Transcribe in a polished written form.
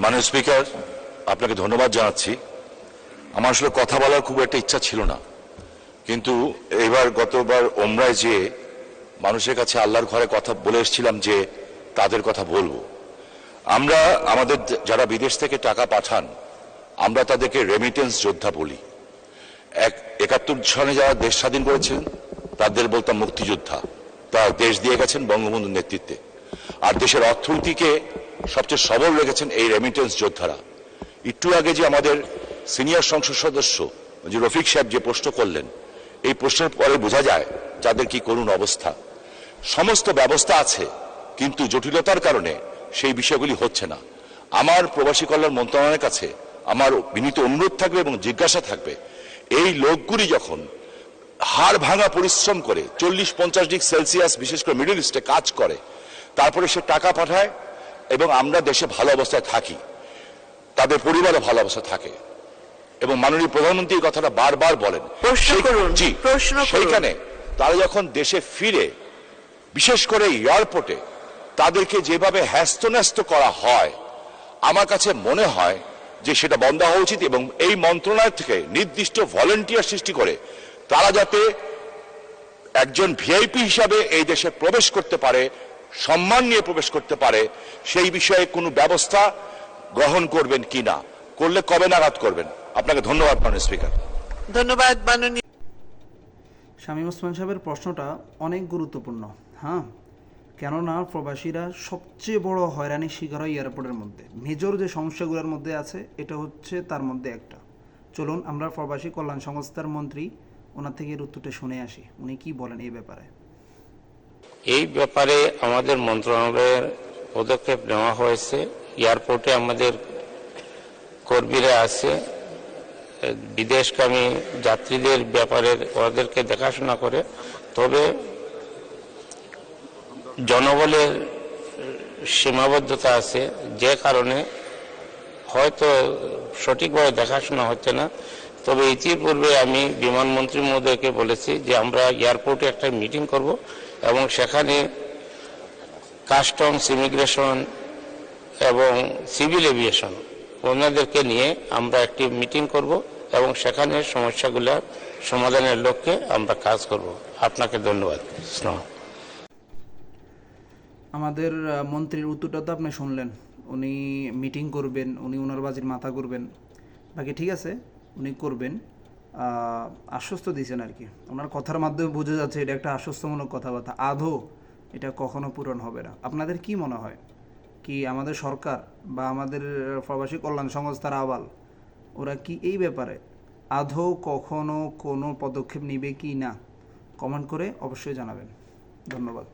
মাননীয় স্পিকার, আপনাকে ধন্যবাদ জানাচ্ছি। আমার আসলে কথা বলার খুব একটা ইচ্ছা ছিল না, কিন্তু গতবার ওমরায় যেয়ে মানুষের কাছে আল্লাহর ঘরে কথা বলে এসেছিলাম যে তাদের কথা বলবো। আমরা আমাদের যারা বিদেশ থেকে টাকা পাঠান, আমরা তাদেরকে রেমিটেন্স যোদ্ধা বলি। 71 সনে যারা দেশ স্বাধীন করেছেন তাদের বলতাম মুক্তিযোদ্ধা। তারা দেশ দিয়ে গেছেন বঙ্গবন্ধুর নেতৃত্বে। আর দেশের অর্থনীতিকে সবচেয়ে সবল রেখেছেন এই রেমিটেন্স যোদ্ধারা। একটু আগে যে আমাদের সিনিয়র সংসদ সদস্য যে রফিক সাহেব যে প্রশ্ন করলেন, এই প্রশ্নের পরে বোঝা যায় যাদের কি করুণ অবস্থা। সমস্ত ব্যবস্থা আছে, কিন্তু জটিলতার কারণে সেই বিষয়গুলি হচ্ছে না। আমার প্রবাসী কল্যাণ মন্ত্রণালয়ের কাছে আমার বিনীত অনুরোধ থাকবে এবং জিজ্ঞাসা থাকবে, এই লোকগুলি যখন হাড় ভাঙা পরিশ্রম করে 40-50 ডিগ্রি সেলসিয়াস বিশেষ করে মিডল ইস্টে কাজ করে, তারপরে সে টাকা পাঠায় এবং আমরা দেশে ভালো অবস্থায় থাকি, তাদের পরিবারও ভালো অবস্থায় থাকে। এবং মাননীয় প্রধানমন্ত্রী এই কথাটা বারবার বলেন। সেইখানে তারা যখন দেশে ফিরে, বিশেষ করে এয়ারপোর্টে তাদেরকে যেভাবে হ্যাস্তন্যস্ত করা হয়, আমার কাছে মনে হয় যে সেটা বন্ধ হওয়া উচিত। এবং এই মন্ত্রণালয় থেকে নির্দিষ্ট ভলেন্টিয়ার সৃষ্টি করে তারা যাতে একজন ভিআইপি হিসাবে এই দেশে প্রবেশ করতে পারে, সম্মান নিয়ে প্রবেশ করতে পারে, সেই বিষয়ে কোনো ব্যবস্থা গ্রহণ করবেন কিনা, করলে কবে নাগাদ করবেন? আপনাকে ধন্যবাদ মাননীয় স্পিকার। ধন্যবাদ মাননীয় শামীম ওসমান সাহেবের প্রশ্নটা অনেক গুরুত্বপূর্ণ। হ্যাঁ, কেননা প্রবাসীরা সবচেয়ে বড় হয়রানির শিকার হয় এয়ারপোর্টের মধ্যে। মেজর যে সমস্যাগুলোর মধ্যে আছে এটা হচ্ছে তার মধ্যে একটা। চলুন আমরা প্রবাসী কল্যাণ সংস্থার মন্ত্রী ওনার থেকে এর উত্তরটা শুনে আসি, উনি কি বলেন এই ব্যাপারে। এই ব্যাপারে আমাদের মন্ত্রণালয়ের পদক্ষেপ নেওয়া হয়েছে। এয়ারপোর্টে আমাদের কর্মীরা আছে, বিদেশগামী যাত্রীদের ব্যাপারে ওদেরকে দেখাশোনা করে। তবে জনবলের সীমাবদ্ধতা আছে, যে কারণে হয়তো সঠিকভাবে দেখাশোনা হচ্ছে না। তবে ইতিপূর্বে আমি বিমানমন্ত্রী মহোদয়কে বলেছি যে আমরা এয়ারপোর্টে একটা মিটিং করব এবং সেখানে কাস্টমস, ইমিগ্রেশন এবং সিভিল এভিয়েশন ওনাদেরকে নিয়ে আমরা একটি মিটিং করব এবং সেখানে সমস্যাগুলোর সমাধানের লক্ষ্যে আমরা কাজ করব। আপনাকে ধন্যবাদ। আমাদের মন্ত্রীর উত্তরটা তো আপনি শুনলেন, উনি মিটিং করবেন, উনি ওনার বাজির মাথা করবেন, বাকি ঠিক আছে উনি করবেন, আশ্বস্ত দিয়েছেন আর কি। ওনার কথার মাধ্যমে বোঝা যাচ্ছে এটা একটা আশ্বস্তমূলক কথাবার্তা। আদৌ এটা কখনো পূরণ হবে না। আপনাদের কি মনে হয়, কি আমাদের সরকার বা আমাদের প্রবাসী কল্যাণ সংস্থার আওয়াল ওরা কি এই ব্যাপারে আদৌ কখনো কোনো পদক্ষেপ নেবে কি না? কমেন্ট করে অবশ্যই জানাবেন। ধন্যবাদ।